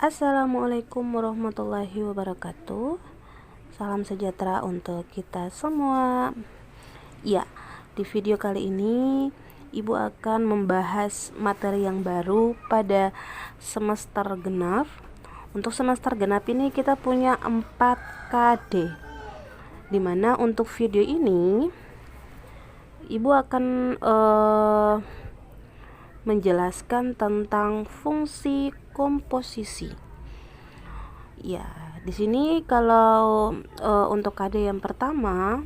Assalamualaikum warahmatullahi wabarakatuh. Salam sejahtera untuk kita semua. Ya, di video kali ini Ibu akan membahas materi yang baru pada semester genap. Untuk semester genap ini kita punya 4 KD. Dimana untuk video ini Ibu akan menjelaskan tentang fungsi komposisi. Ya, di sini kalau untuk KD yang pertama,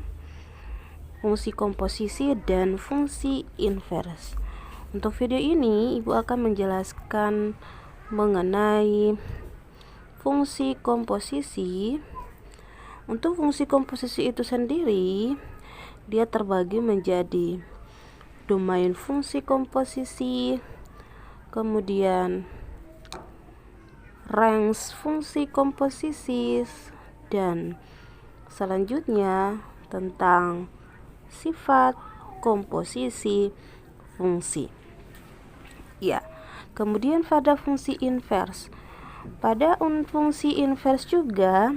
fungsi komposisi dan fungsi invers. Untuk video ini Ibu akan menjelaskan mengenai fungsi komposisi. Untuk fungsi komposisi itu sendiri, dia terbagi menjadi domain fungsi komposisi, kemudian range fungsi komposisi, dan selanjutnya tentang sifat komposisi fungsi. Ya, kemudian pada fungsi invers. Pada fungsi invers juga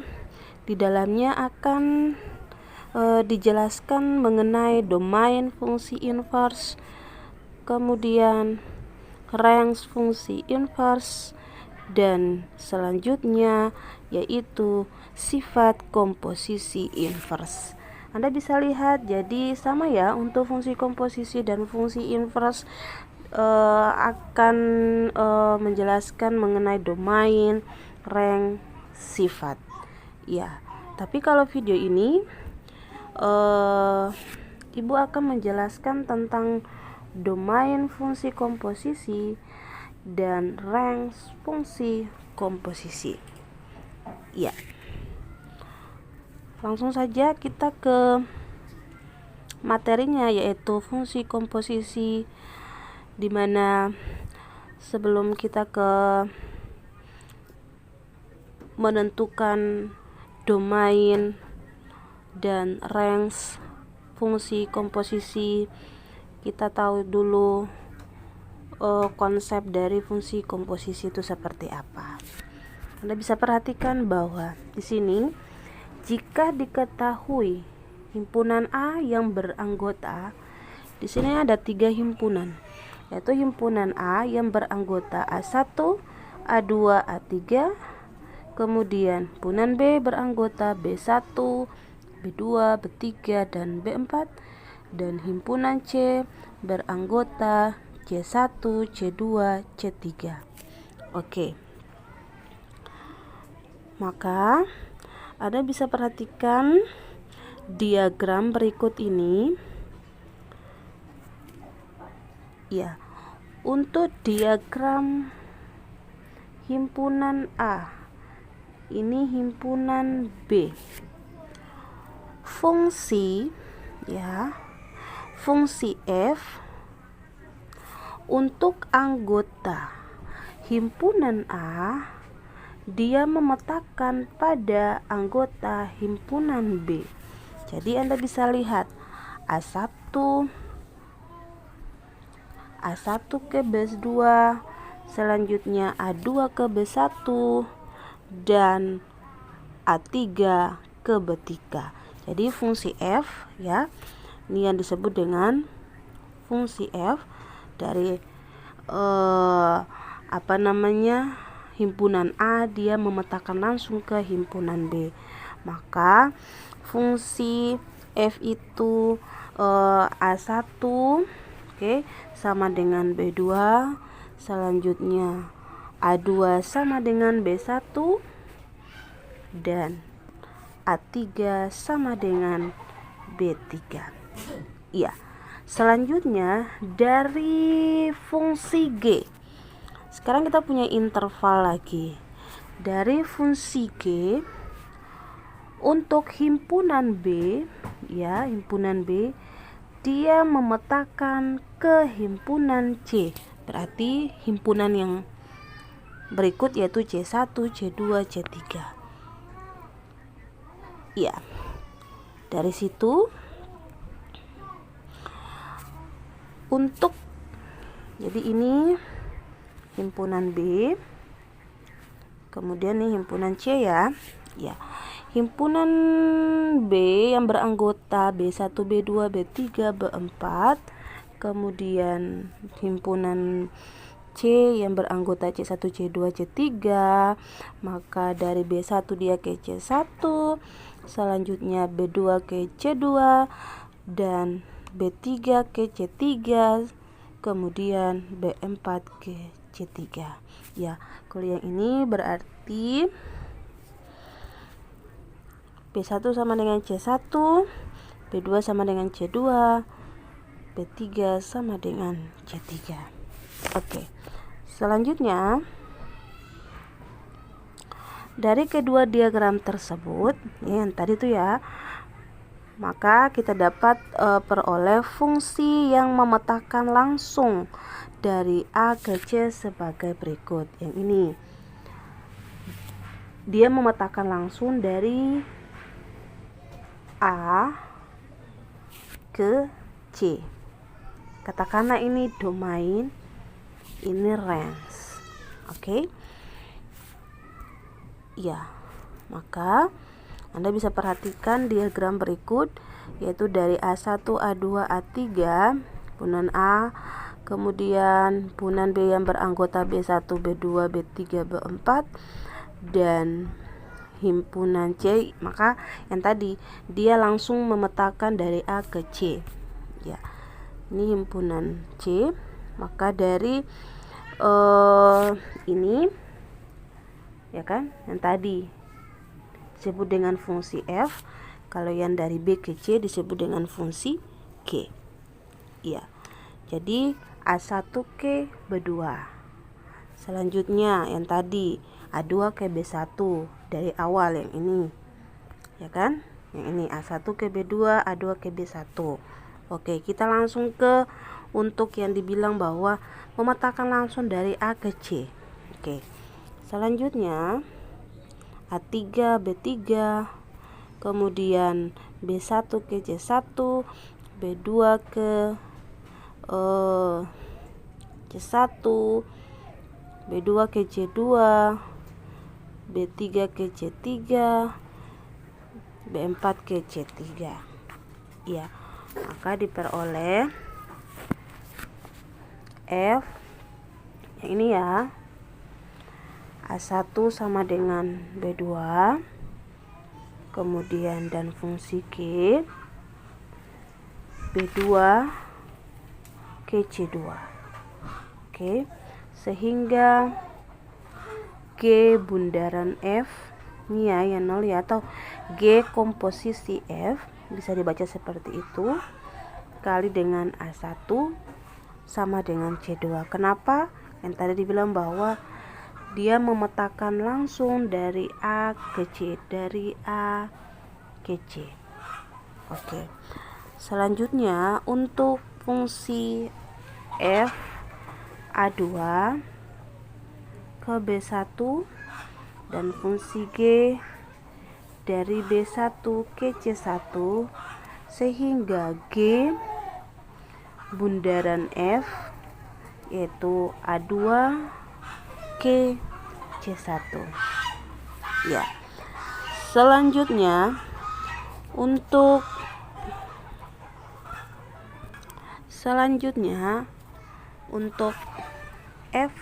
di dalamnya akan dijelaskan mengenai domain fungsi invers, kemudian range fungsi invers, dan selanjutnya yaitu sifat komposisi invers. Anda bisa lihat, jadi sama ya, untuk fungsi komposisi dan fungsi invers akan menjelaskan mengenai domain, range, sifat. Ya, tapi kalau video ini Ibu akan menjelaskan tentang domain fungsi komposisi dan range fungsi komposisi. Ya, langsung saja kita ke materinya, yaitu fungsi komposisi, dimana sebelum kita ke menentukan domain dan range fungsi komposisi, kita tahu dulu konsep dari fungsi komposisi itu seperti apa. Anda bisa perhatikan bahwa di sini jika diketahui himpunan A yang beranggota, di sini ada 3 himpunan, yaitu himpunan A yang beranggota A1, A2, A3, kemudian himpunan B beranggota B1, B2, B3, dan B4, dan himpunan C beranggota C1, C2, C3. Oke. Maka Anda bisa perhatikan diagram berikut ini. Ya. Untuk diagram himpunan A, ini himpunan B. Fungsi F untuk anggota himpunan A, dia memetakan pada anggota himpunan B. Jadi Anda bisa lihat A1 ke B2, selanjutnya A2 ke B1, dan A3 ke B3. Jadi fungsi F, ya, ini yang disebut dengan fungsi F dari himpunan A, dia memetakan langsung ke himpunan B. Maka fungsi F itu A1 sama dengan B2, selanjutnya A2 sama dengan B1, dan A3 sama dengan B3. Ya, selanjutnya dari fungsi G. Sekarang kita punya interval lagi. Dari fungsi G untuk himpunan B, ya, himpunan B, dia memetakan ke himpunan C. Berarti himpunan yang berikut yaitu C1, C2, C3. Ya, dari situ jadi ini himpunan B, Kemudian nih himpunan C ya. Ya. Himpunan B yang beranggota B1, B2, B3, B4. Kemudian himpunan C yang beranggota C1, C2, C3. Maka dari B1 dia ke C1, selanjutnya B2 ke C2, dan B3 ke C3, kemudian B4 ke C3. Ya, kalau yang ini berarti B1 sama dengan C1, B2 sama dengan C2, B3 sama dengan C3. Oke. Selanjutnya, dari kedua diagram tersebut, yang tadi tuh ya, maka kita dapat peroleh fungsi yang memetakan langsung dari A ke C sebagai berikut. Yang ini, dia memetakan langsung dari A ke C. Katakanlah ini domain, ini range. Oke? Ya, maka Anda bisa perhatikan diagram berikut, yaitu dari A1, A2, A3, himpunan A, kemudian himpunan B yang beranggota B1, B2, B3, B4, dan himpunan C. Maka yang tadi dia langsung memetakan dari A ke C. Ya, ini himpunan C. Maka dari ini, ya kan, yang tadi disebut dengan fungsi F. Kalau yang dari B ke C disebut dengan fungsi G. Ya, jadi A1 ke B2. Selanjutnya yang tadi A2 ke B1 dari awal, yang ini, ya kan, yang ini A1 ke B2, A2 ke B1. Oke, kita langsung ke untuk yang dibilang bahwa memetakan langsung dari A ke C. Oke, selanjutnya A3, B3, kemudian B1 ke C1, B2 ke C1, B2 ke C2, B3 ke C3, B4 ke C3. Ya, maka diperoleh F yang ini ya, A1 sama dengan B2, kemudian dan fungsi G, B2 ke C2. Oke, sehingga G bundaran F ini ya, yang 0 ya, atau G komposisi F bisa dibaca seperti itu, kali dengan A1 sama dengan C2. Kenapa? Yang tadi dibilang bahwa dia memetakan langsung dari A ke C, dari A ke C. Oke. Selanjutnya untuk fungsi F A2 ke B1 dan fungsi G dari B1 ke C1, sehingga G bundaran F yaitu A2 ke C1. Ya. Selanjutnya untuk F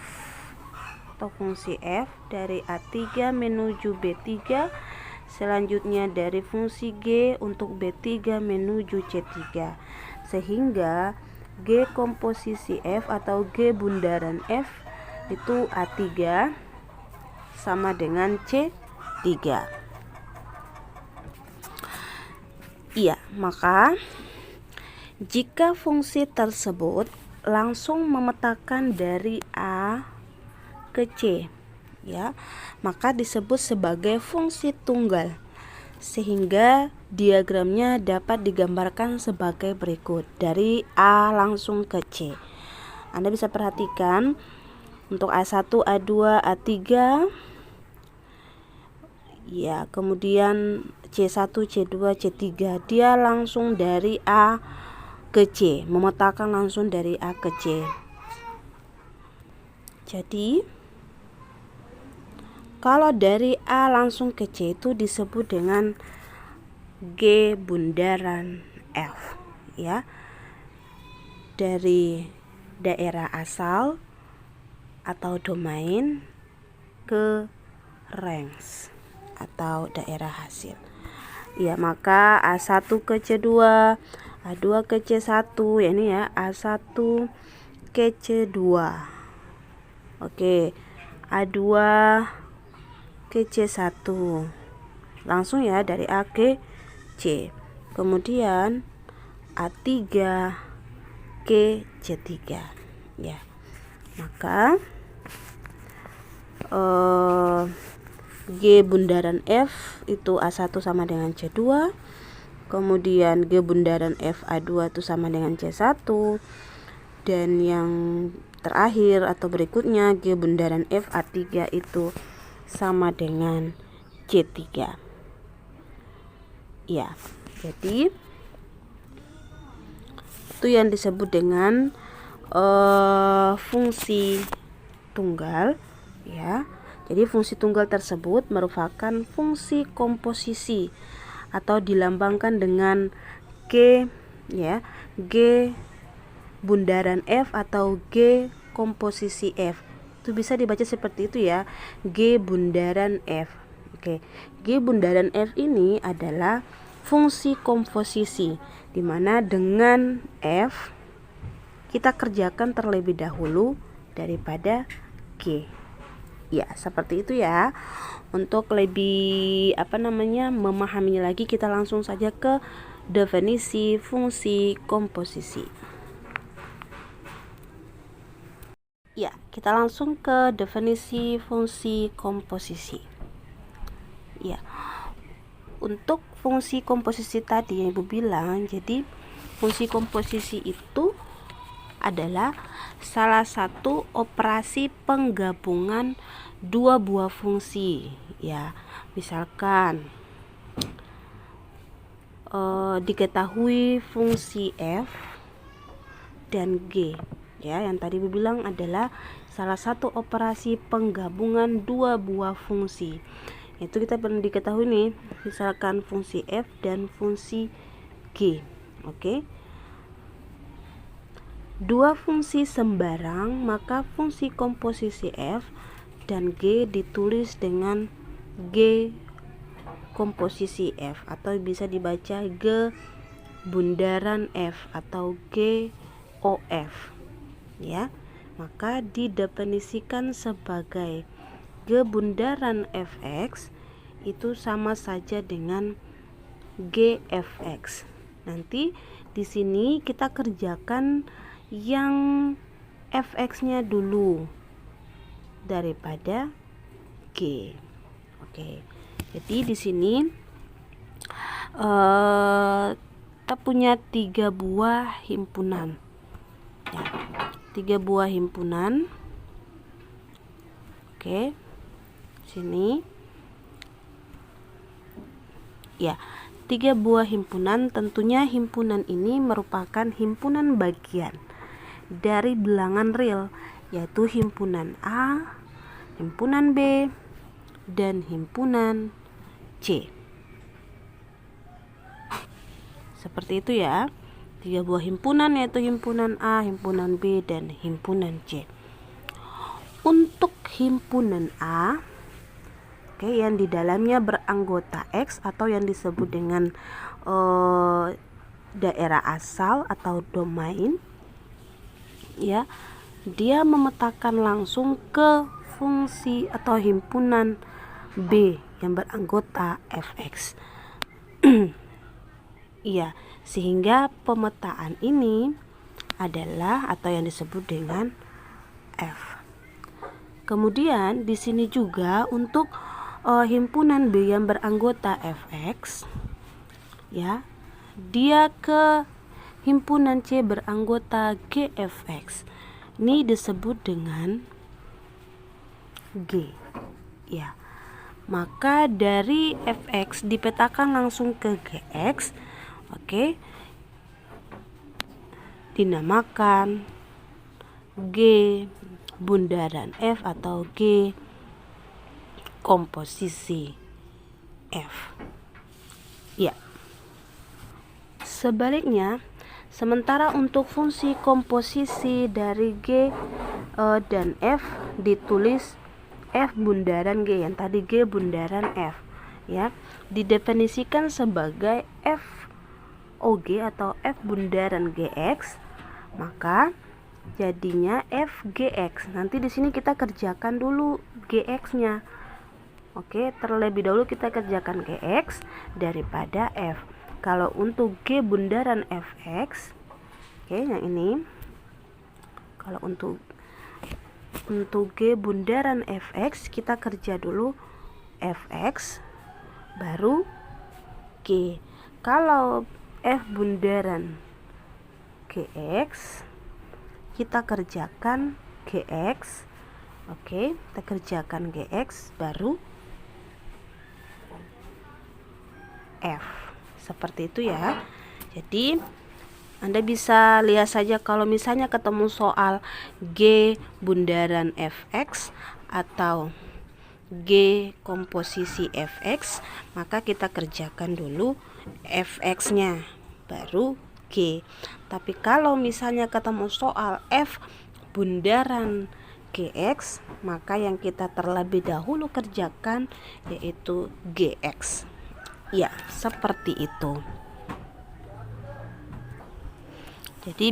atau fungsi F dari A3 menuju B3, selanjutnya dari fungsi G untuk B3 menuju C3, sehingga G komposisi F atau G bundaran F itu A3 sama dengan C3. Iya, maka jika fungsi tersebut langsung memetakan dari A ke C, ya, maka disebut sebagai fungsi tunggal, sehingga diagramnya dapat digambarkan sebagai berikut. Dari A langsung ke C, Anda bisa perhatikan untuk A1, A2, A3, ya, kemudian C1, C2, C3, dia langsung dari A ke C, memetakan langsung dari A ke C. Jadi Kalau dari A langsung ke C itu disebut dengan G bundaran F, ya. Dari daerah asal atau domain ke range atau daerah hasil. Ya, maka A1 ke C2, A2 ke C1, ya ini ya, A1 ke C2. Oke, A2 ke C1. Langsung ya dari A ke C. Kemudian A3 ke C3. Ya. Maka G bundaran F itu A1 sama dengan C2, kemudian G bundaran F A2 itu sama dengan C1, dan yang terakhir atau berikutnya G bundaran F A3 itu sama dengan C3. Ya, jadi itu yang disebut dengan fungsi tunggal, ya. Jadi fungsi tunggal tersebut merupakan fungsi komposisi atau dilambangkan dengan G, ya, G bundaran F atau G komposisi F. Itu bisa dibaca seperti itu ya, G bundaran F. Oke, G bundaran F ini adalah fungsi komposisi di mana dengan F kita kerjakan terlebih dahulu daripada G. Ya, seperti itu ya. Untuk lebih memahami lagi, kita langsung saja ke definisi fungsi komposisi. Ya, kita langsung ke definisi fungsi komposisi. Ya. Untuk fungsi komposisi tadi yang Ibu bilang, jadi fungsi komposisi itu adalah salah satu operasi penggabungan dua buah fungsi, ya. Misalkan diketahui fungsi F dan G, ya, yang tadi Ibu bilang adalah salah satu operasi penggabungan dua buah fungsi. Itu kita perlu diketahui nih, misalkan fungsi F dan fungsi G. Oke. Dua fungsi sembarang, maka fungsi komposisi F dan G ditulis dengan G komposisi F atau bisa dibaca G bundaran F atau G OF, ya. Maka didefinisikan sebagai G bundaran Fx itu sama saja dengan GFX. Nanti di sini kita kerjakan yang Fx-nya dulu daripada G. Oke. Jadi di sini kita punya 3 buah himpunan. Ya, 3 buah himpunan. Oke. Sini. Ya. 3 buah himpunan, tentunya himpunan ini merupakan himpunan bagian dari bilangan real, yaitu himpunan A, himpunan B, dan himpunan C. Seperti itu ya. 3 buah himpunan, yaitu himpunan A, himpunan B, dan himpunan C. Untuk himpunan A, yang di dalamnya beranggota X atau yang disebut dengan daerah asal atau domain, ya, dia memetakan langsung ke fungsi atau himpunan B yang beranggota Fx. Iya, sehingga pemetaan ini adalah atau yang disebut dengan F. Kemudian di sini juga untuk himpunan B yang beranggota Fx, ya, dia ke himpunan C beranggota GFX. Ini disebut dengan G, ya. Maka dari Fx dipetakan langsung ke Gx. Oke. Dinamakan G bundaran F atau G komposisi F. Ya. Sebaliknya, sementara untuk fungsi komposisi dari G dan F ditulis F bundaran G, yang tadi G bundaran F, ya, didefinisikan sebagai FOG atau F bundaran GX, maka jadinya FGX. Nanti di sini kita kerjakan dulu GX-nya. Oke, terlebih dahulu kita kerjakan GX daripada F. Kalau untuk G bundaran Fx, oke, yang ini. Kalau untuk G bundaran Fx, kita kerja dulu Fx baru G. Kalau F bundaran Gx, kita kerjakan Gx. Oke, kita kerjakan Gx baru F. Seperti itu ya. Jadi Anda bisa lihat saja kalau misalnya ketemu soal G bundaran Fx atau G komposisi Fx, maka kita kerjakan dulu Fx-nya baru G. Tapi kalau misalnya ketemu soal F bundaran Gx, maka yang kita terlebih dahulu kerjakan yaitu Gx. Ya, seperti itu. Jadi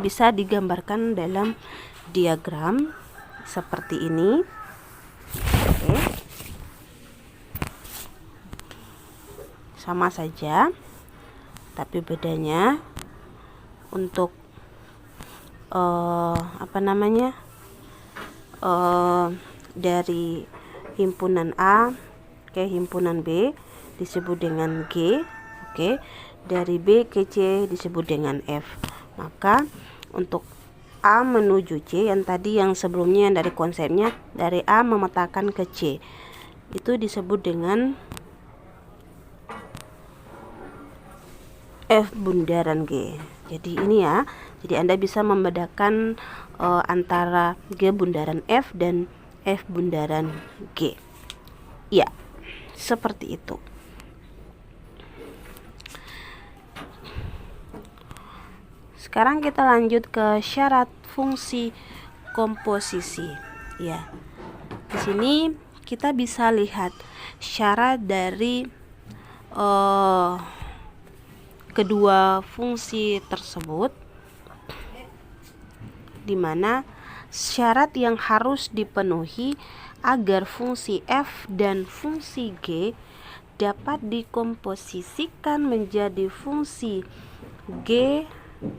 bisa digambarkan dalam diagram seperti ini. Oke. Sama saja, tapi bedanya untuk dari himpunan A ke himpunan B disebut dengan G, oke. Dari B ke C disebut dengan F. Maka untuk A menuju C, yang tadi yang sebelumnya yang dari konsepnya dari A memetakan ke C, itu disebut dengan F bundaran G. Jadi ini ya. Jadi Anda bisa membedakan antara G bundaran F dan F bundaran G. Ya, seperti itu. Sekarang kita lanjut ke syarat fungsi komposisi. Ya, di sini kita bisa lihat syarat dari kedua fungsi tersebut, di mana syarat yang harus dipenuhi agar fungsi f dan fungsi g dapat dikomposisikan menjadi fungsi g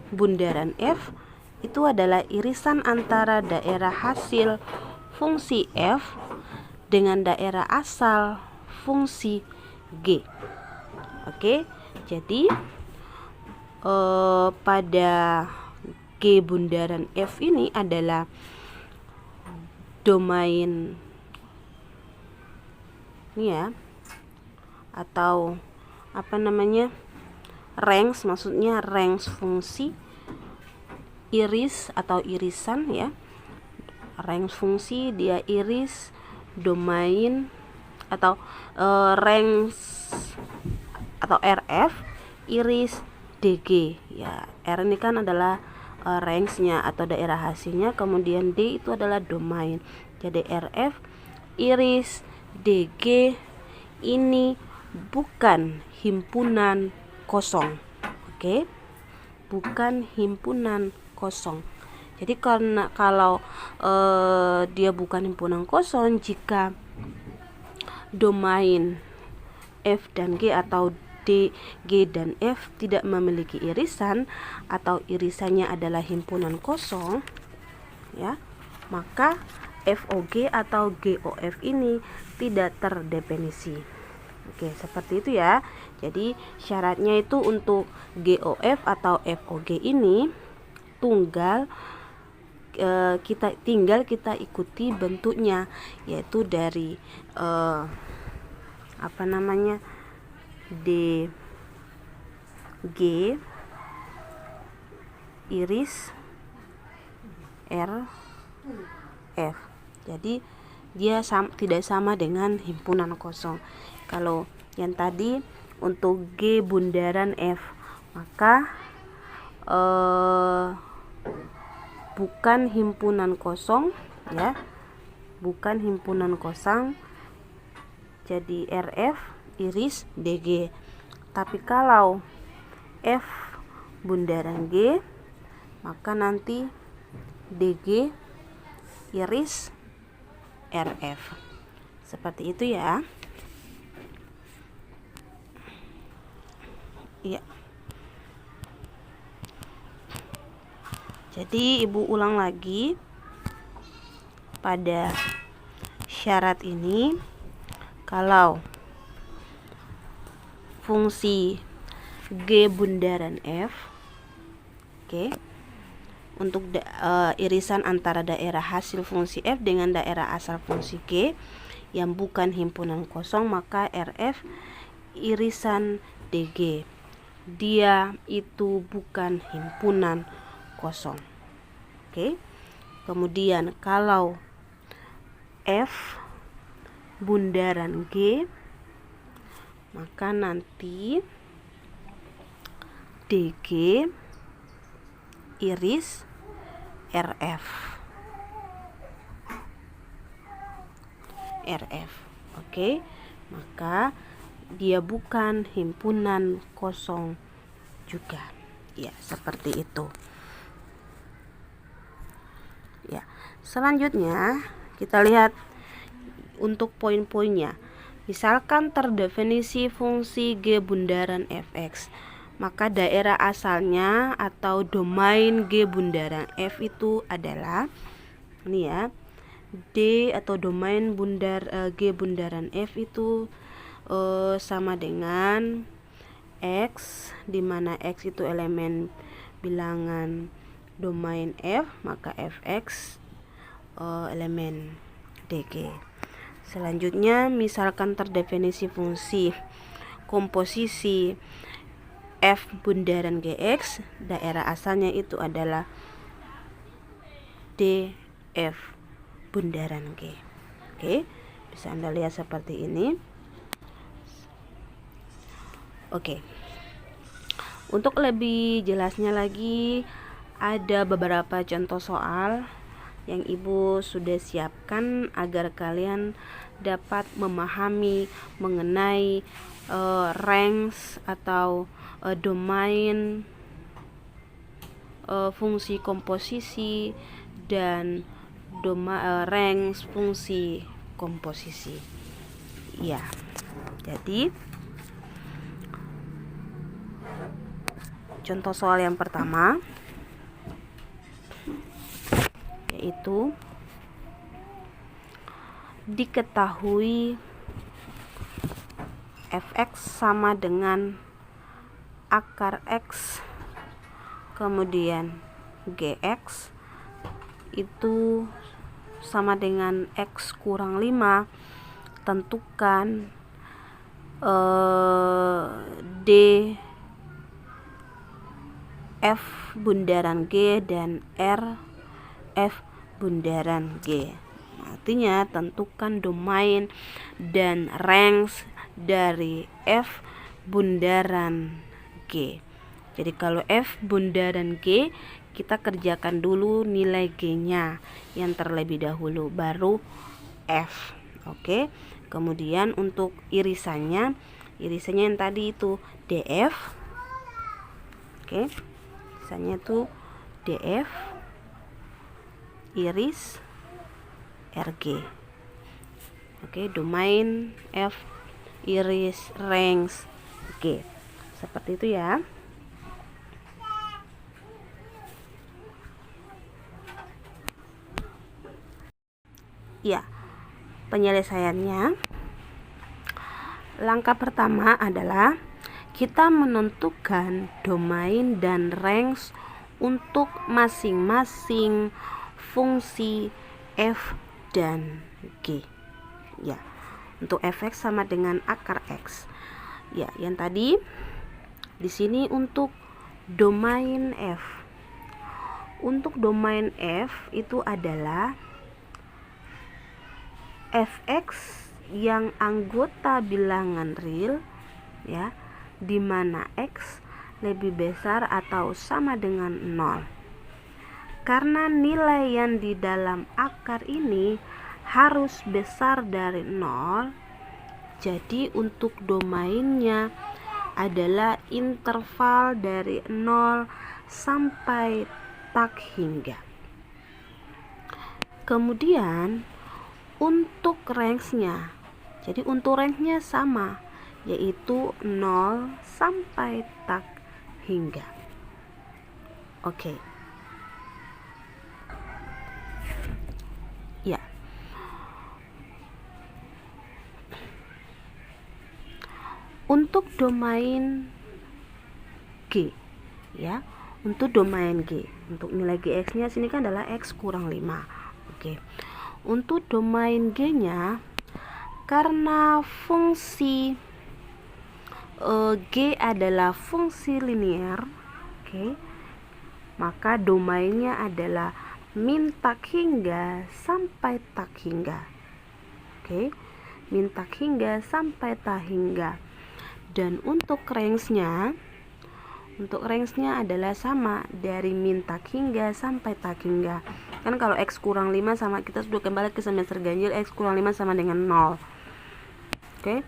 bundaran f itu adalah irisan antara daerah hasil fungsi f dengan daerah asal fungsi g. Oke, jadi pada G bundaran F ini adalah domain ini ya, atau range, maksudnya range fungsi, iris atau irisan ya. Range fungsi dia iris domain atau range atau RF iris DG ya. R ini kan adalah range-nya atau daerah hasilnya, kemudian D itu adalah domain. Jadi RF iris DG ini bukan himpunan kosong. Oke? Bukan himpunan kosong. Jadi karena kalau dia bukan himpunan kosong, jika domain F dan G atau D, G dan F tidak memiliki irisan atau irisannya adalah himpunan kosong ya, maka FOG atau GOF ini tidak terdefinisi. Oke, seperti itu ya. Jadi syaratnya itu untuk GOF atau FOG ini tinggal kita ikuti bentuknya, yaitu dari D G iris R F. Jadi dia tidak sama dengan himpunan kosong. Kalau yang tadi untuk G bundaran F, maka bukan himpunan kosong ya, bukan himpunan kosong, jadi RF iris DG. Tapi kalau F bundaran G, maka nanti DG iris RF. Seperti itu ya. Iya. Jadi ibu ulang lagi pada syarat ini, kalau fungsi G bundaran F, oke, untuk irisan antara daerah hasil fungsi F dengan daerah asal fungsi G yang bukan himpunan kosong, maka RF irisan DG, dia itu bukan himpunan kosong. Oke. Kemudian kalau F bundaran G, maka nanti DG iris RF. Oke. Maka dia bukan himpunan kosong juga. Ya, seperti itu. Ya, selanjutnya kita lihat untuk poin-poinnya. Misalkan terdefinisi fungsi G bundaran Fx, maka daerah asalnya atau domain G bundaran F itu adalah ini ya, D atau domain G bundaran F itu sama dengan X, di mana X itu elemen bilangan domain F, maka Fx elemen DG. Selanjutnya, misalkan terdefinisi fungsi komposisi F bundaran Gx, daerah asalnya itu adalah DF bundaran G. Oke, bisa Anda lihat seperti ini. Oke. Untuk lebih jelasnya lagi, ada beberapa contoh soal yang ibu sudah siapkan agar kalian dapat memahami mengenai range atau domain fungsi komposisi dan range fungsi komposisi. Ya, jadi contoh soal yang pertama yaitu diketahui Fx sama dengan akar X, kemudian Gx itu sama dengan X kurang 5. Tentukan D F bundaran G dan R F bundaran G. Artinya tentukan domain dan range dari F bundaran G. Jadi kalau F bundaran G, kita kerjakan dulu nilai G-nya yang terlebih dahulu, baru F. Oke. Kemudian untuk irisannya yang tadi itu DF. Oke. Irisannya itu DF iris RG. Oke, domain F iris range G. Seperti itu ya. Ya, penyelesaiannya, langkah pertama adalah kita menentukan domain dan range untuk masing-masing fungsi F dan G. Ya, untuk Fx sama dengan akar X. Ya, yang tadi di sini untuk domain F. Untuk domain F itu adalah fx yang anggota bilangan real, ya, di mana x lebih besar atau sama dengan 0. Karena nilai yang di dalam akar ini harus besar dari 0, jadi untuk domainnya adalah interval dari 0 sampai tak hingga. Kemudian untuk range-nya, jadi untuk range-nya sama, yaitu 0 sampai tak hingga. Oke. Ya. Untuk domain G, ya. Untuk domain G, untuk nilai Gx-nya sini kan adalah x kurang 5. Oke. Untuk domain G-nya, karena fungsi G adalah fungsi linear, oke, maka domainnya adalah min tak hingga sampai tak hingga. Oke, min tak hingga sampai tak hingga. Dan untuk range-nya adalah sama dari min tak hingga sampai tak hingga. Kan kalau x kurang 5 sama, kita sudah kembali ke semester ganjil, x kurang 5 sama dengan 0. Oke.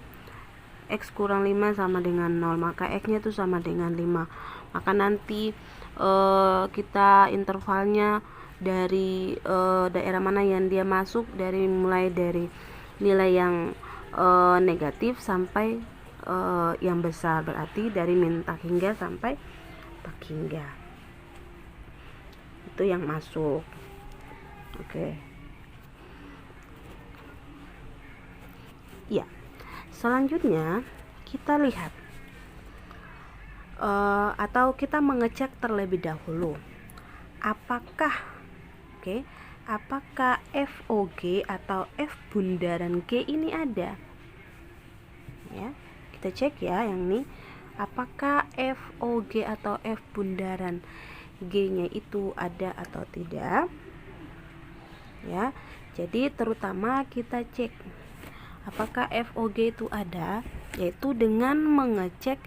X kurang 5 sama dengan 0, maka x-nya itu sama dengan 5. Maka nanti kita intervalnya dari daerah mana yang dia masuk, mulai dari nilai yang negatif sampai yang besar, berarti dari min tak hingga sampai tak hingga itu yang masuk. Oke. Ya, selanjutnya kita lihat atau kita mengecek terlebih dahulu apakah FOG atau F bundaran G ini ada, ya. Kita cek ya yang ini, apakah FOG atau F bundaran G-nya itu ada atau tidak, ya. Jadi terutama kita cek apakah FOG itu ada, yaitu dengan mengecek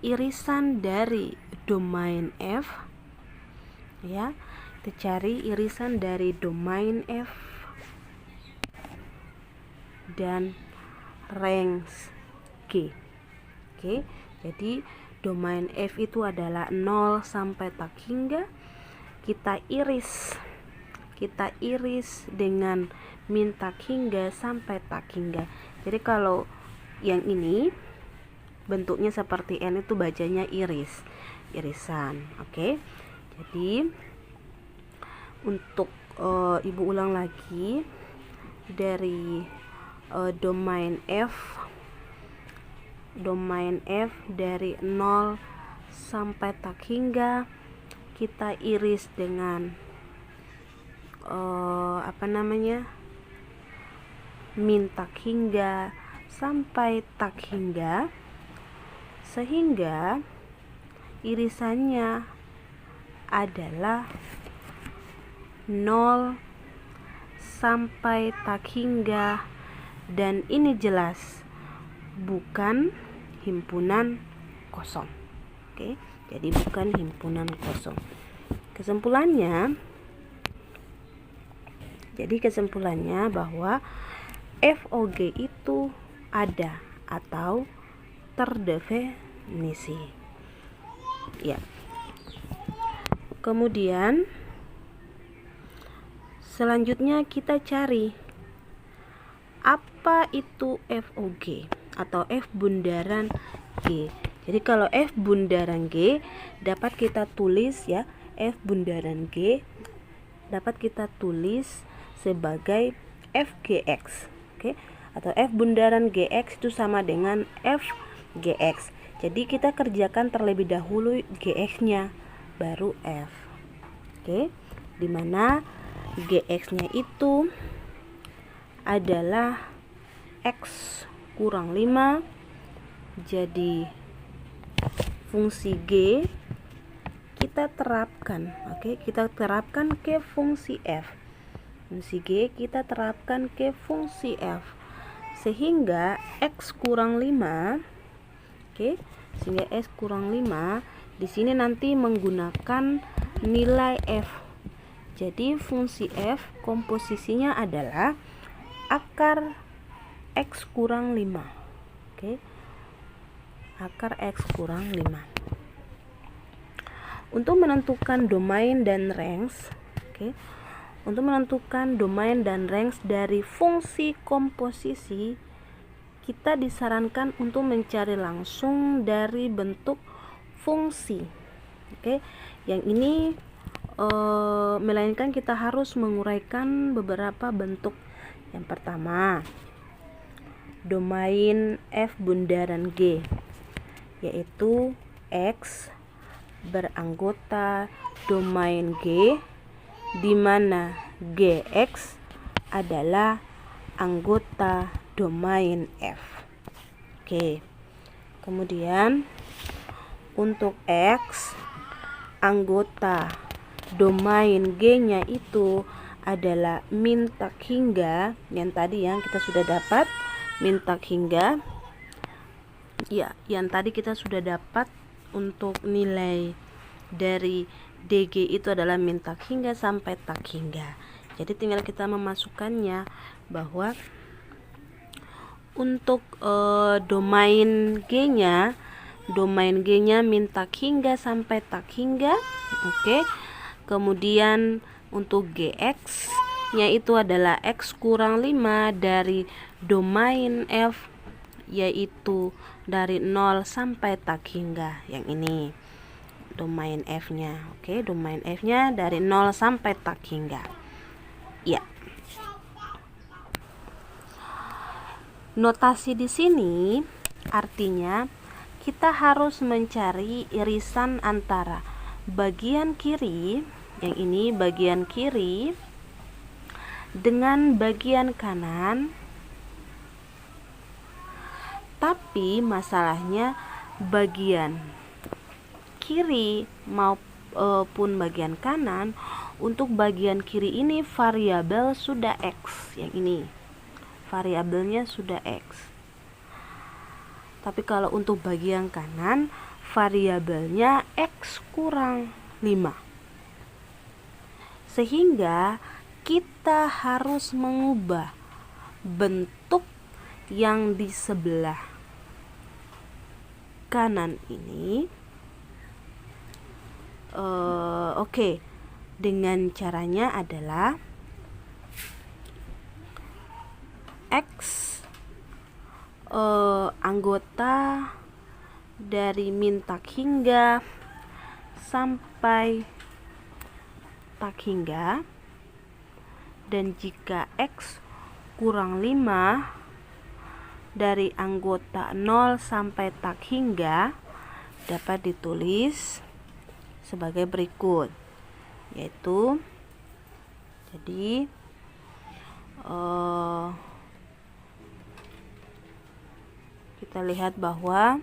irisan dari domain F, ya. Kita cari irisan dari domain F dan range G. Oke, jadi domain F itu adalah 0 sampai tak hingga. Kita iris dengan min tak hingga sampai tak hingga. Jadi kalau yang ini bentuknya seperti N, itu bacanya irisan. Oke. Jadi untuk ibu ulang lagi, dari domain F dari 0 sampai tak hingga kita iris dengan min tak hingga sampai tak hingga, sehingga irisannya adalah 0 sampai tak hingga, dan ini jelas bukan himpunan kosong. Oke, jadi bukan himpunan kosong. Kesimpulannya bahwa FOG itu ada atau terdefinisi. Ya. Kemudian selanjutnya kita cari apa itu FOG atau F bundaran G. Jadi kalau F bundaran G dapat kita tulis, ya, F bundaran G dapat kita tulis sebagai FGX. Oke, atau F bundaran GX itu sama dengan FGX. Jadi kita kerjakan terlebih dahulu GX-nya baru F. Oke, dimana GX-nya itu adalah X kurang 5, jadi fungsi G kita terapkan, kita terapkan ke fungsi F. fungsi G kita terapkan ke fungsi F, sehingga X kurang 5. Oke, sehingga X kurang 5 di sini nanti menggunakan nilai F. Jadi fungsi F komposisinya adalah akar X kurang 5. Oke, akar X kurang 5. Untuk menentukan domain dan range, oke, untuk menentukan domain dan range dari fungsi komposisi, kita disarankan untuk mencari langsung dari bentuk fungsi. Oke, yang ini melainkan kita harus menguraikan beberapa bentuk. Yang pertama, domain F bundaran G, yaitu X beranggota domain G, di mana Gx adalah anggota domain F. Oke. Kemudian untuk X, anggota domain G-nya itu adalah min tak hingga, yang tadi yang kita sudah dapat min tak hingga. Ya, yang tadi kita sudah dapat untuk nilai dari DG itu adalah min tak hingga sampai tak hingga. Jadi tinggal kita memasukkannya bahwa untuk domain G-nya min tak hingga sampai tak hingga. Oke. Kemudian untuk Gx nya itu adalah X kurang 5 dari domain F, yaitu dari 0 sampai tak hingga. Yang ini domain F-nya. Oke, domain F-nya dari 0 sampai tak hingga. Ya. Notasi di sini artinya kita harus mencari irisan antara bagian kiri, yang ini bagian kiri, dengan bagian kanan. Tapi masalahnya bagian kiri maupun bagian kanan, untuk bagian kiri ini variabel sudah X, yang ini variabelnya sudah X. Tapi kalau untuk bagian kanan variabelnya X kurang 5. Sehingga kita harus mengubah bentuk yang di sebelah kanan ini. Oke, dengan caranya adalah X anggota dari min tak hingga sampai tak hingga, dan jika X kurang 5 dari anggota 0 sampai tak hingga, dapat ditulis sebagai berikut, yaitu jadi kita lihat bahwa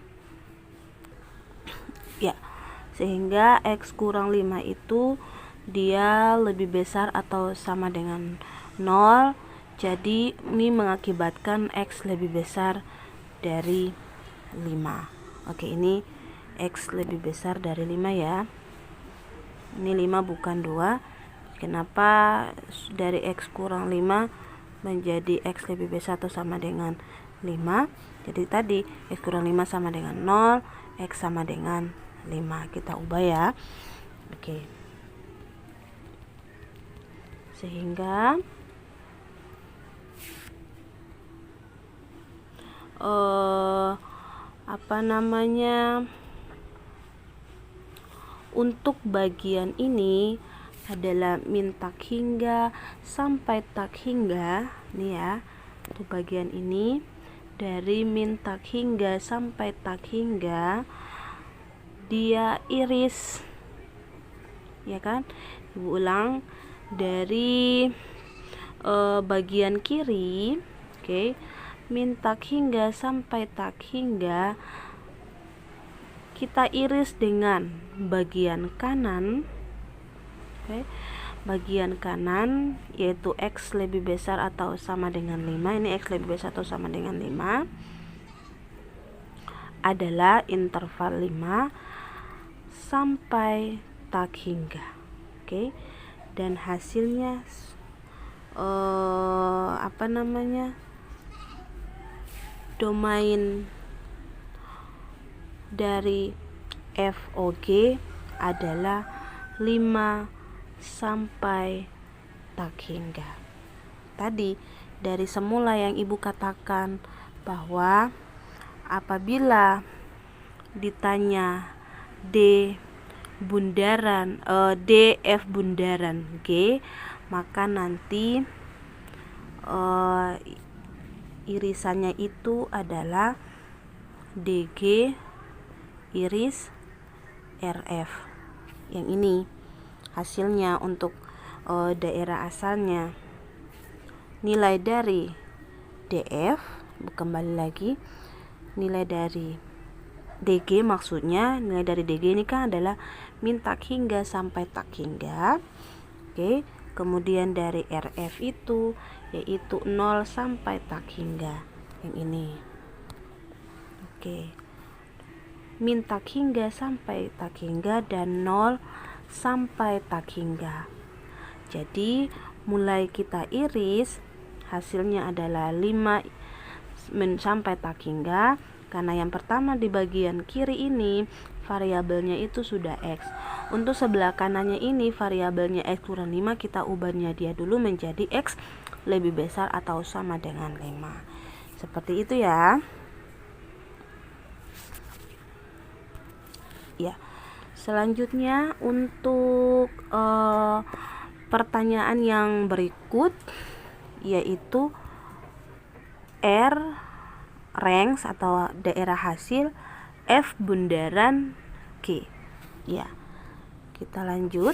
ya, sehingga X kurang 5 itu dia lebih besar atau sama dengan 0. Jadi ini mengakibatkan X lebih besar dari 5. Oke, ini X lebih besar dari 5 ya. Ini 5 bukan 2. Kenapa dari X kurang 5 menjadi X lebih besar atau sama dengan 5? Jadi tadi X kurang 5 sama dengan 0, X sama dengan 5. Kita ubah ya. Oke. Sehingga untuk bagian ini adalah min tak hingga sampai tak hingga. Nih ya, untuk bagian ini dari min tak hingga sampai tak hingga dia iris, ya kan? Ibu ulang, dari bagian kiri, oke, min tak hingga sampai tak hingga kita iris dengan bagian kanan. Oke. bagian kanan, yaitu X lebih besar atau sama dengan 5, ini X lebih besar atau sama dengan 5, adalah interval 5 sampai tak hingga. Oke. Dan hasilnya domain dari FOG adalah 5 sampai tak hingga. Tadi dari semula yang ibu katakan bahwa apabila ditanya DF bundaran G, maka nanti irisannya itu adalah DG iris RF. Yang ini hasilnya untuk daerah asalnya. Nilai dari DF, kembali lagi, nilai dari DG, maksudnya nilai dari DG ini kan adalah min tak hingga sampai tak hingga. Oke. Kemudian dari RF itu yaitu 0 sampai tak hingga. Yang ini. Oke. Min tak hingga sampai tak hingga dan 0 sampai tak hingga. Jadi mulai kita iris, hasilnya adalah 5 sampai tak hingga, karena yang pertama di bagian kiri ini variabelnya itu sudah X. Untuk sebelah kanannya ini variabelnya X kurang 5, kita ubahnya dia dulu menjadi X lebih besar atau sama dengan 5. Seperti itu ya. Ya, selanjutnya untuk pertanyaan yang berikut, yaitu R range atau daerah hasil F bundaran G. Ya, kita lanjut.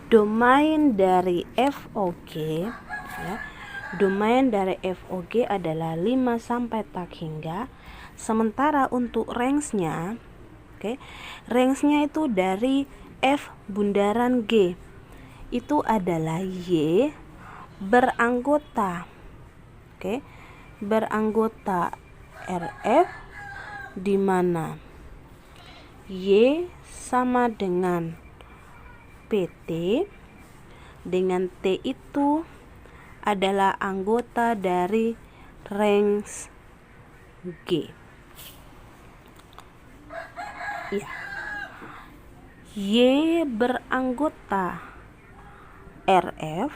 Domain dari FOG, ya. Domain dari FOG adalah 5 sampai tak hingga. Sementara untuk range-nya, range-nya itu dari F bundaran G itu adalah Y beranggota, beranggota RF, di mana Y sama dengan PT, dengan T itu adalah anggota dari range G. Ya. Y beranggota RF.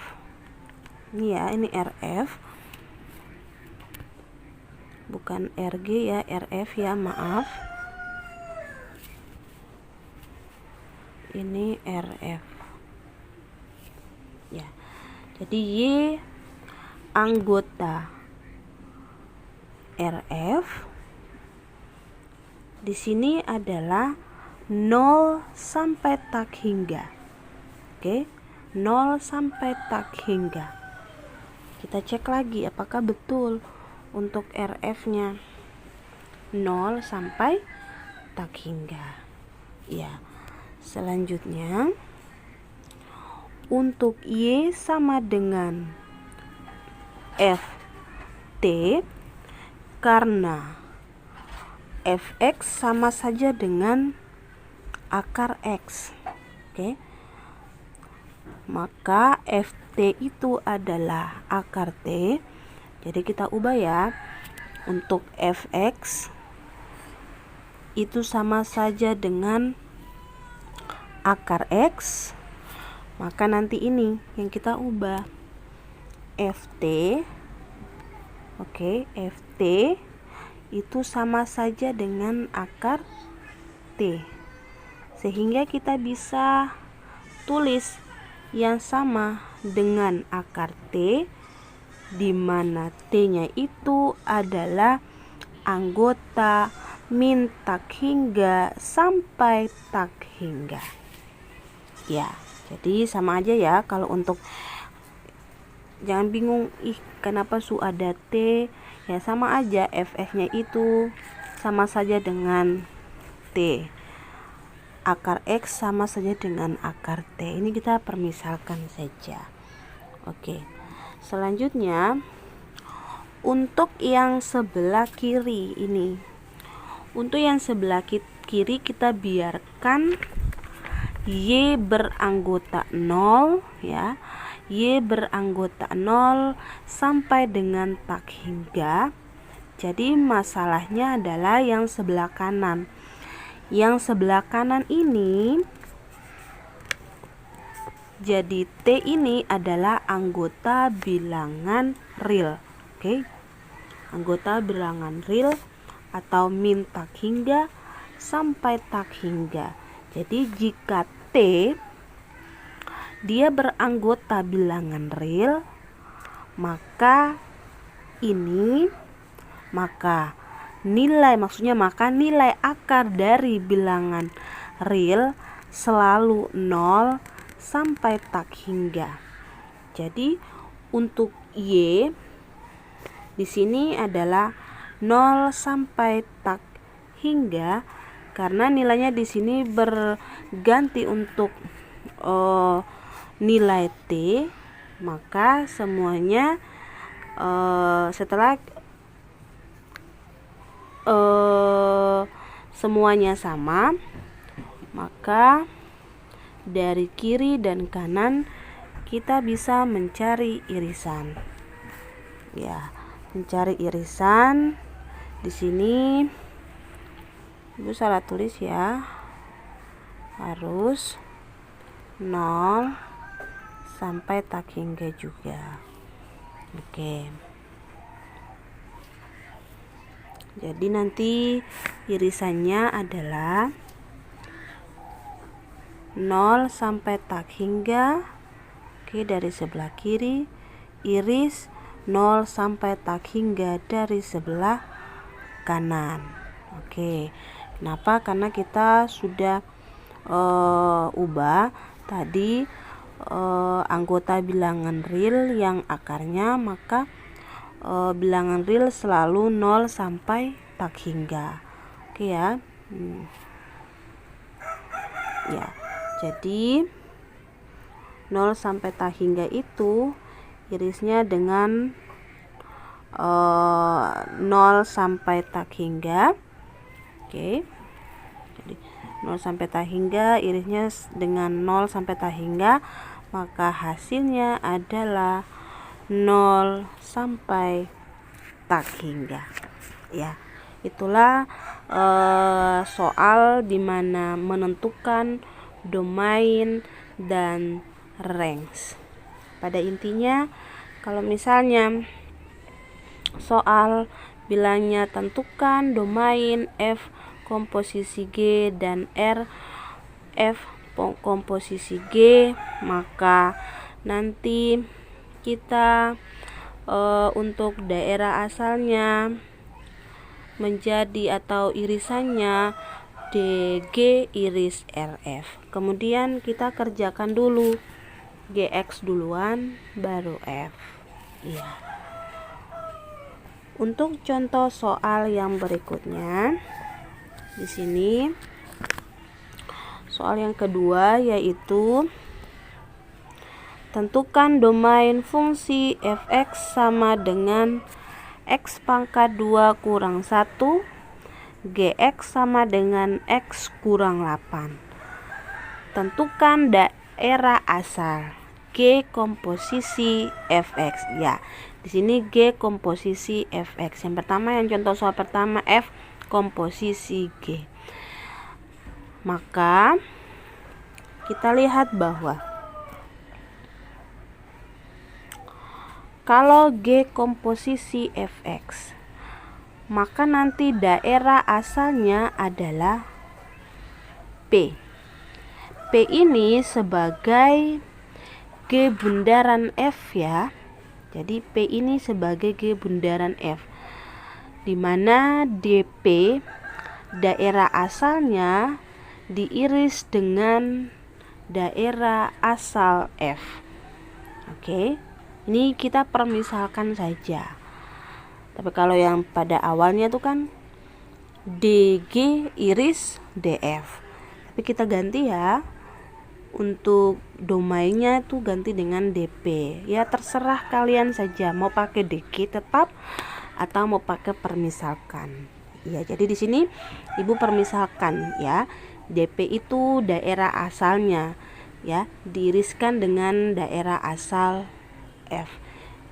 Ini RF. Bukan RG ya, RF ya, maaf. Ini RF. Ya. Jadi Y anggota RF di sini adalah 0 sampai tak hingga. 0 sampai tak hingga. Kita cek lagi apakah betul untuk RF-nya 0 sampai tak hingga. Ya. Selanjutnya untuk Y sama dengan FT, karena Fx sama saja dengan akar X. Maka FT itu adalah akar T. Jadi kita ubah ya. Untuk Fx itu sama saja dengan akar X, maka nanti ini yang kita ubah. FT, FT itu sama saja dengan akar T, sehingga kita bisa tulis yang sama dengan akar T, di mana T-nya itu adalah anggota min tak hingga sampai tak hingga. Ya, jadi sama aja ya. Kalau untuk jangan bingung, kenapa su ada T, ya sama aja, fx nya itu sama saja dengan T, akar X sama saja dengan akar T. Ini kita permisalkan saja. Oke, selanjutnya untuk yang sebelah kiri ini, untuk yang sebelah kiri kita biarkan Y beranggota 0 ya. Y beranggota 0 sampai dengan tak hingga. Jadi masalahnya adalah yang sebelah kanan. Yang sebelah kanan ini, jadi T ini adalah anggota bilangan real. Oke. Anggota bilangan real atau min tak hingga sampai tak hingga. Jadi jika T dia beranggota bilangan real, maka nilai akar dari bilangan real selalu 0 sampai tak hingga. Jadi untuk Y di sini adalah 0 sampai tak hingga, karena nilainya di sini berganti untuk nilai T, maka semuanya setelah semuanya sama, maka dari kiri dan kanan kita bisa mencari irisan. Ya, mencari irisan di sini Ibu salah tulis ya, harus 0 sampai tak hingga juga. Oke. Jadi nanti irisannya adalah 0 sampai tak hingga. Oke, dari sebelah kiri iris 0 sampai tak hingga dari sebelah kanan. Oke. Kenapa? Karena kita sudah ubah tadi anggota bilangan real yang akarnya, maka bilangan real selalu 0 sampai tak hingga. Oke ya. Ya. Jadi 0 sampai tak hingga itu irisnya dengan 0 sampai tak hingga. Oke. Jadi 0 sampai tak hingga irisnya dengan 0 sampai tak hingga, maka hasilnya adalah 0 sampai tak hingga. Ya, itulah soal dimana menentukan domain dan range. Pada intinya, kalau misalnya soal bilangnya tentukan domain F komposisi G dan R F komposisi G, maka nanti kita untuk daerah asalnya menjadi atau irisannya DG iris RF. Kemudian kita kerjakan dulu GX duluan baru F. Iya. Untuk contoh soal yang berikutnya, di sini soal yang kedua yaitu tentukan domain fungsi fx sama dengan x pangkat 2 kurang 1, gx sama dengan x kurang 8. Tentukan daerah asal G komposisi fx. Ya, di sini G komposisi fx. Yang pertama, yang contoh soal pertama, F komposisi G. Maka kita lihat bahwa kalau G komposisi fx, maka nanti daerah asalnya adalah P. P ini sebagai G bundaran F ya. Jadi P ini sebagai G bundaran F, di mana DP daerah asalnya diiris dengan daerah asal F. Oke. Ini kita permisalkan saja. Tapi kalau yang pada awalnya itu kan DG iris DF. Tapi kita ganti ya. Untuk domainnya itu ganti dengan DP. Ya terserah kalian saja mau pakai DG tetap atau mau pakai permisalkan. Ya, jadi di sini Ibu permisalkan ya. DP itu daerah asalnya ya, diiriskan dengan daerah asal F.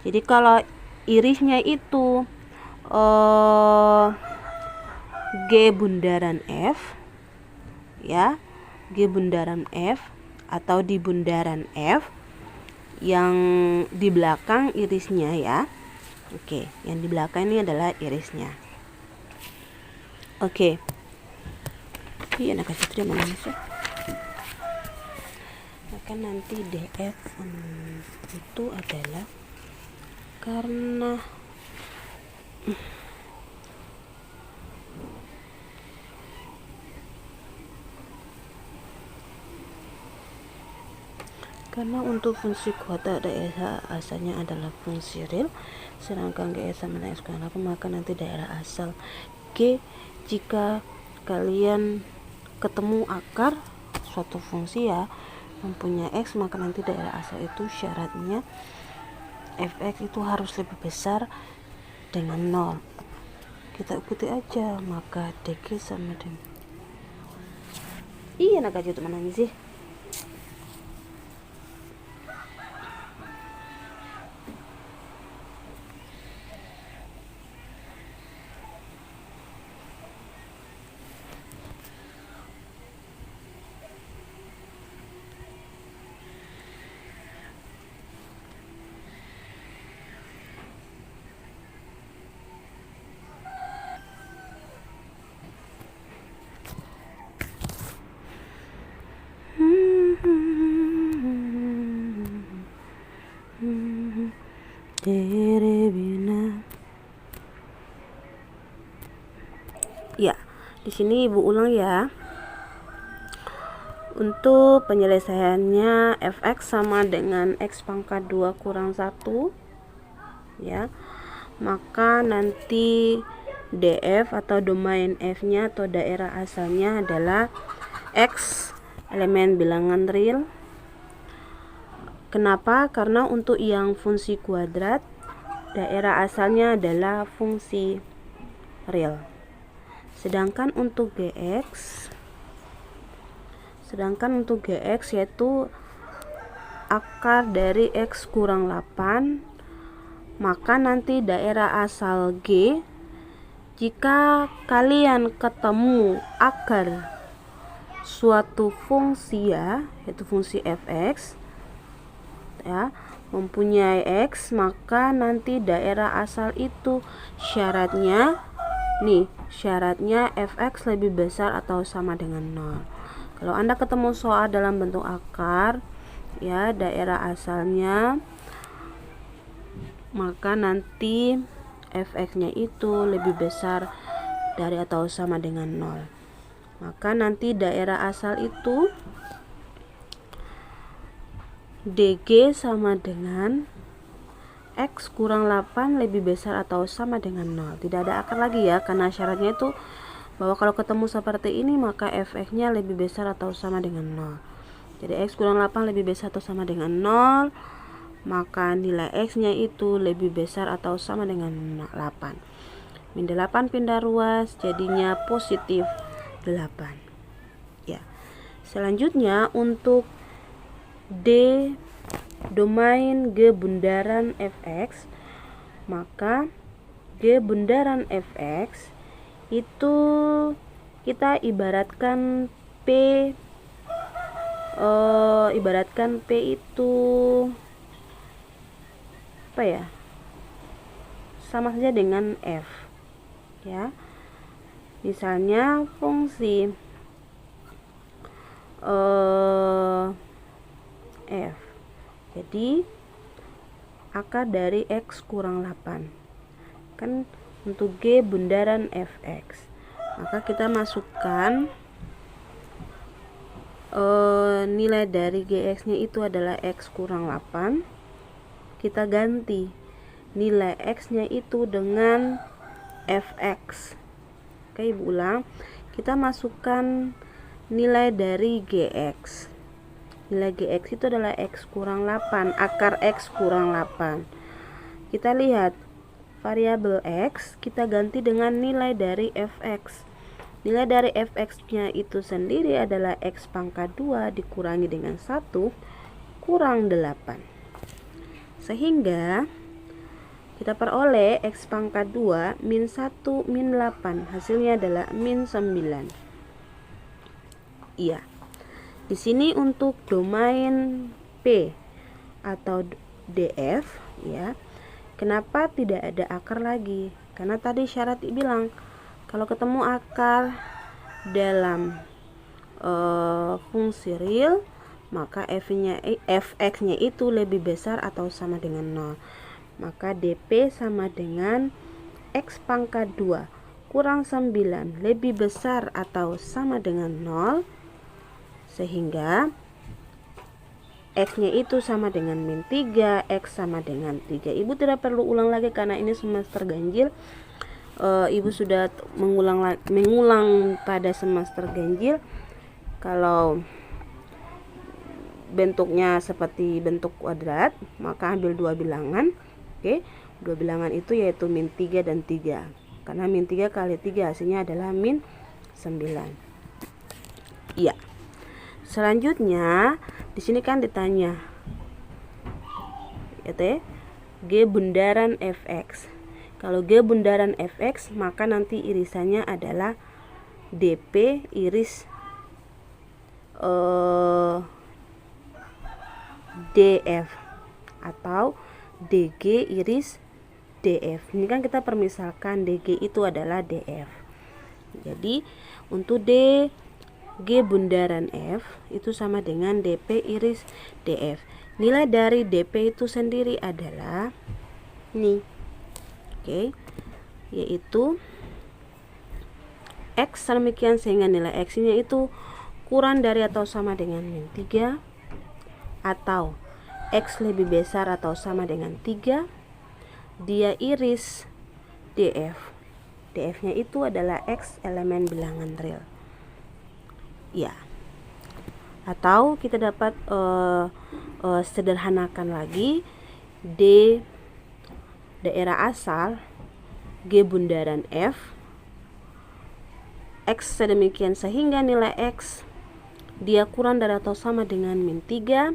Jadi kalau irisnya itu G bundaran F ya, G bundaran F atau di bundaran F, yang di belakang irisnya ya. Oke, yang di belakang ini adalah irisnya. Oke. Iya, anak kecil mana sih? Maka nanti DF itu adalah karena untuk fungsi kuadrat daerah asalnya adalah fungsi real, sedangkan GS sama dengan X kurang 8, maka nanti daerah asal G jika kalian ketemu akar suatu fungsi ya mempunyai X, maka nanti daerah asal itu syaratnya fx itu harus lebih besar dengan 0. Kita ikuti aja, maka DG sama dengan anak aja tuh mana sih. Ya, di sini Ibu ulang ya. Untuk penyelesaiannya fx sama dengan x pangkat 2 kurang 1 ya. Maka nanti DF atau domain F-nya atau daerah asalnya adalah X elemen bilangan real. Kenapa? Karena untuk yang fungsi kuadrat daerah asalnya adalah fungsi real. Sedangkan untuk GX yaitu akar dari X kurang 8, maka nanti daerah asal G jika kalian ketemu akar suatu fungsi ya, yaitu fungsi fx ya, mempunyai X, maka nanti daerah asal itu syaratnya fx lebih besar atau sama dengan 0. Kalau Anda ketemu soal dalam bentuk akar ya, daerah asalnya, maka nanti fx-nya itu lebih besar dari atau sama dengan 0. Maka nanti daerah asal itu DG sama dengan X kurang 8 lebih besar atau sama dengan 0. Tidak ada akar lagi ya, karena syaratnya itu bahwa kalau ketemu seperti ini maka fx-nya lebih besar atau sama dengan 0. Jadi X kurang 8 lebih besar atau sama dengan 0, maka nilai X-nya itu lebih besar atau sama dengan 8. Min 8 pindah ruas jadinya positif 8 ya. Selanjutnya untuk D domain G bundaran fx, maka G bundaran fx itu kita ibaratkan P itu apa ya, sama saja dengan F ya. Misalnya fungsi F, jadi akar dari X kurang 8 kan untuk G bundaran fx, maka kita masukkan nilai dari gx nya itu adalah X kurang 8. kita ganti nilai x-nya itu dengan fx. Oke, Ibu ulang. Kita masukkan nilai dari gx. Nilai gx itu adalah x kurang 8, akar x kurang 8. Kita lihat variabel x, kita ganti dengan nilai dari fx. Nilai dari fx-nya itu sendiri adalah x pangkat 2 dikurangi dengan 1 kurang 8. Sehingga kita peroleh x pangkat 2 min 1 min 8. Hasilnya adalah min 9. Iya. Di sini untuk domain P atau DF, ya. Kenapa tidak ada akar lagi? Karena tadi syarat bilang kalau ketemu akar dalam fungsi real, maka fx-nya itu lebih besar atau sama dengan 0. Maka dp sama dengan x pangkat 2 kurang 9 lebih besar atau sama dengan 0, sehingga x-nya itu sama dengan min 3, x sama dengan 3. Ibu tidak perlu ulang lagi karena ini semester ganjil. Ibu sudah mengulang pada semester ganjil. Kalau bentuknya seperti bentuk kuadrat, maka ambil dua bilangan. Oke, dua bilangan itu yaitu min 3 dan 3. Karena min 3 kali 3 hasilnya adalah min 9. Iya. Selanjutnya, di sini kan ditanya G bundaran fx. Kalau G bundaran fx, maka nanti irisannya adalah dp iris df atau dg iris df. Ini kan kita permisalkan dg itu adalah df. Jadi untuk G bundaran f itu sama dengan dp iris df. Nilai dari dp itu sendiri adalah ini. Oke, yaitu x demikian sehingga nilai x-nya itu kurang dari atau sama dengan min 3, atau x lebih besar atau sama dengan 3, dia iris df. df-nya itu adalah x elemen bilangan real. Ya. Atau kita dapat sederhanakan lagi, D daerah asal G bundaran f, x sedemikian sehingga nilai x dia kurang dari atau sama dengan min 3,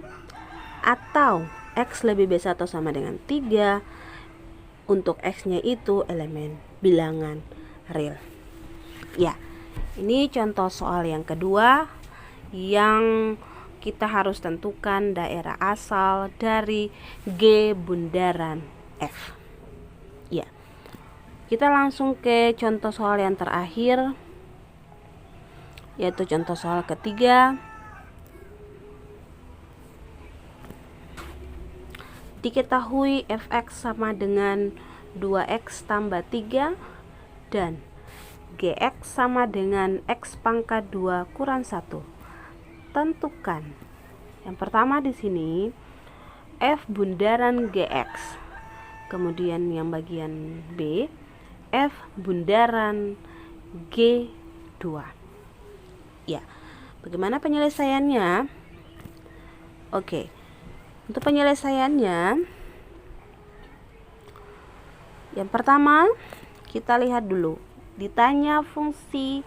atau x lebih besar atau sama dengan 3 untuk x-nya itu elemen bilangan real. Ya, ini contoh soal yang kedua yang kita harus tentukan daerah asal dari G bundaran f. Ya, kita langsung ke contoh soal yang terakhir, yaitu contoh soal ketiga. Diketahui fx sama dengan 2x tambah 3 dan gx sama dengan x pangkat 2 kurang 1. Tentukan. Yang pertama di sini f bundaran gx. Kemudian yang bagian B, f bundaran G2. Ya, bagaimana penyelesaiannya? Oke, untuk penyelesaiannya, yang pertama kita lihat dulu. Ditanya fungsi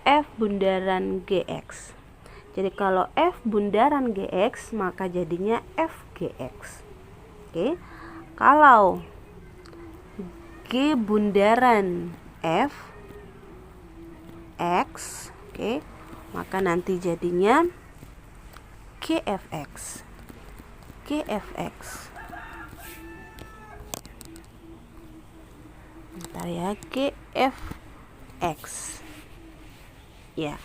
f bundaran gx. Jadi kalau f bundaran gx, maka jadinya f gx. Oke. Kalau G bundaran f x, oke, maka nanti jadinya gfx. Bentar ya, gfx. Ya.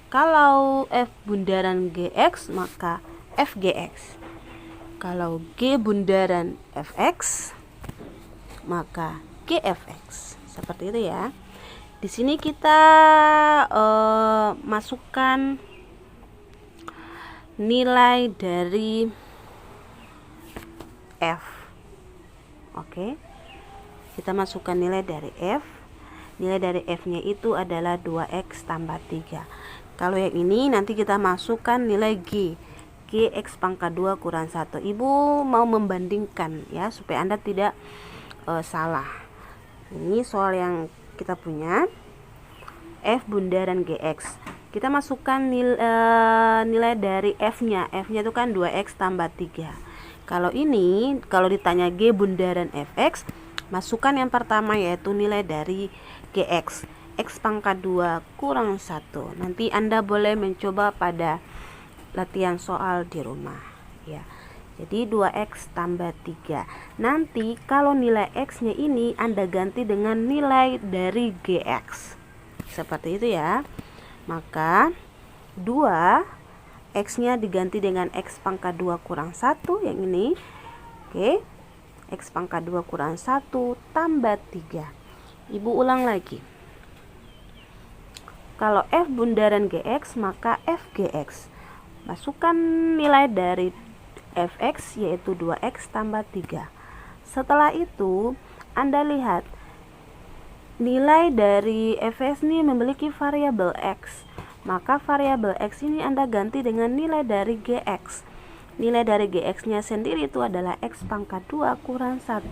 Kalau f bundaran gx, maka fgx. Kalau G bundaran fx, maka gfx. Seperti itu ya. Di sini kita masukkan nilai dari F. Oke, kita masukkan nilai dari F. Nilai dari F-nya itu adalah 2x tambah 3. Kalau yang ini nanti kita masukkan nilai G. G X pangkat 2 kurang 1. Ibu mau membandingkan ya, supaya Anda tidak salah. Ini soal yang kita punya. F bundaran GX. Kita masukkan nilai dari F-nya. F-nya itu kan 2x tambah 3. Kalau ini, kalau ditanya G bundaran Fx, masukkan yang pertama yaitu nilai dari GX. X pangkat 2 kurang 1. Nanti Anda boleh mencoba pada latihan soal di rumah ya. Jadi 2x tambah 3. Nanti kalau nilai x-nya ini Anda ganti dengan nilai dari GX. Seperti itu ya. Maka 2 x-nya diganti dengan x pangkat 2 kurang 1 yang ini. Oke. X pangkat 2 kurang 1 tambah 3. Ibu ulang lagi. Kalau F bundaran GX, maka FGX. Masukkan nilai dari Fx yaitu 2x tambah 3. Setelah itu Anda lihat nilai dari Fx ini memiliki variabel x. Maka variabel x ini Anda ganti dengan nilai dari Gx. Nilai dari Gx nya sendiri itu adalah x pangkat 2 kurang 1.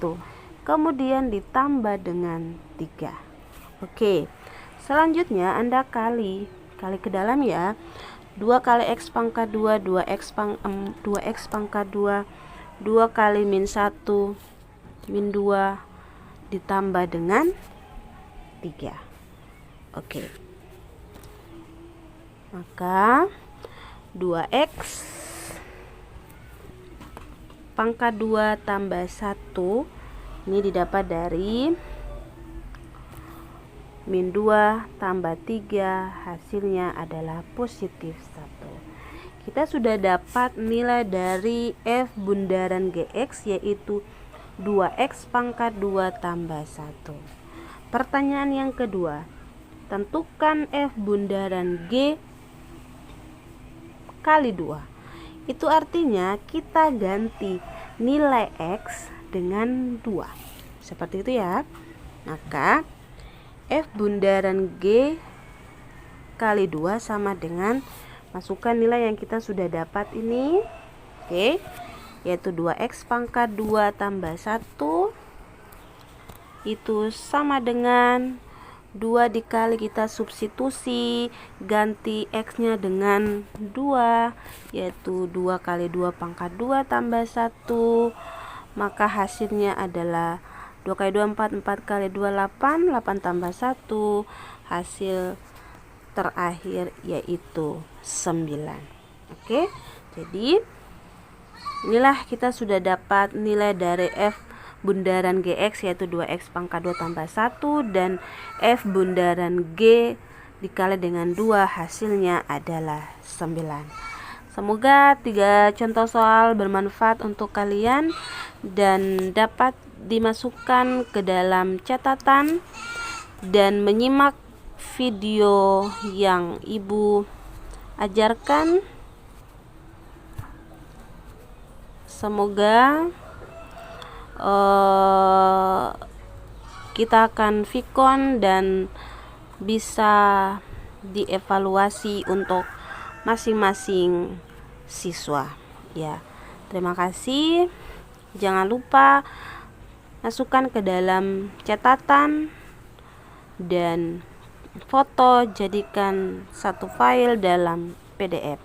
Kemudian ditambah dengan 3. Oke. Selanjutnya Anda kali ke dalam ya. 2 kali x pangkat 2, 2x pangkat 2, 2 kali min 1, min 2 ditambah dengan 3. Oke. Maka 2x pangkat 2 tambah 1 ini didapat dari min 2 tambah 3, hasilnya adalah positif 1. Kita sudah dapat nilai dari F bundaran GX yaitu 2x pangkat 2 tambah 1. Pertanyaan yang kedua, tentukan F bundaran G kali 2. Itu artinya kita ganti nilai X dengan 2. Seperti itu ya. Maka F bundaran G kali 2 sama dengan masukkan nilai yang kita sudah dapat ini. Oke, yaitu 2x pangkat 2 tambah 1 itu sama dengan 2 dikali kita substitusi, ganti x nya dengan 2 yaitu 2 kali 2 pangkat 2 tambah 1. Maka hasilnya adalah 2 kali 2 4, 4 kali 2 8, 8 tambah 1. Hasil terakhir yaitu 9. Oke, jadi inilah kita sudah dapat nilai dari F bundaran GX yaitu 2x pangkat 2 tambah 1 dan F bundaran G dikali dengan 2 hasilnya adalah 9. Semoga 3 contoh soal bermanfaat untuk kalian dan dapat dimasukkan ke dalam catatan dan menyimak video yang Ibu ajarkan. Semoga kita akan vikon dan bisa dievaluasi untuk masing-masing siswa ya. Terima kasih. Jangan lupa masukkan ke dalam catatan dan foto, jadikan satu file dalam PDF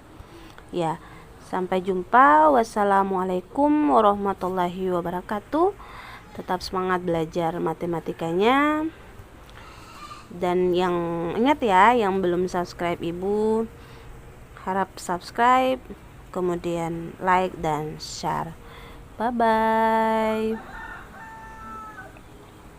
ya. Sampai jumpa. Wassalamualaikum warahmatullahi wabarakatuh. Tetap semangat belajar matematikanya. Dan yang ingat ya, yang belum subscribe Ibu, harap subscribe, kemudian like dan share. Bye bye.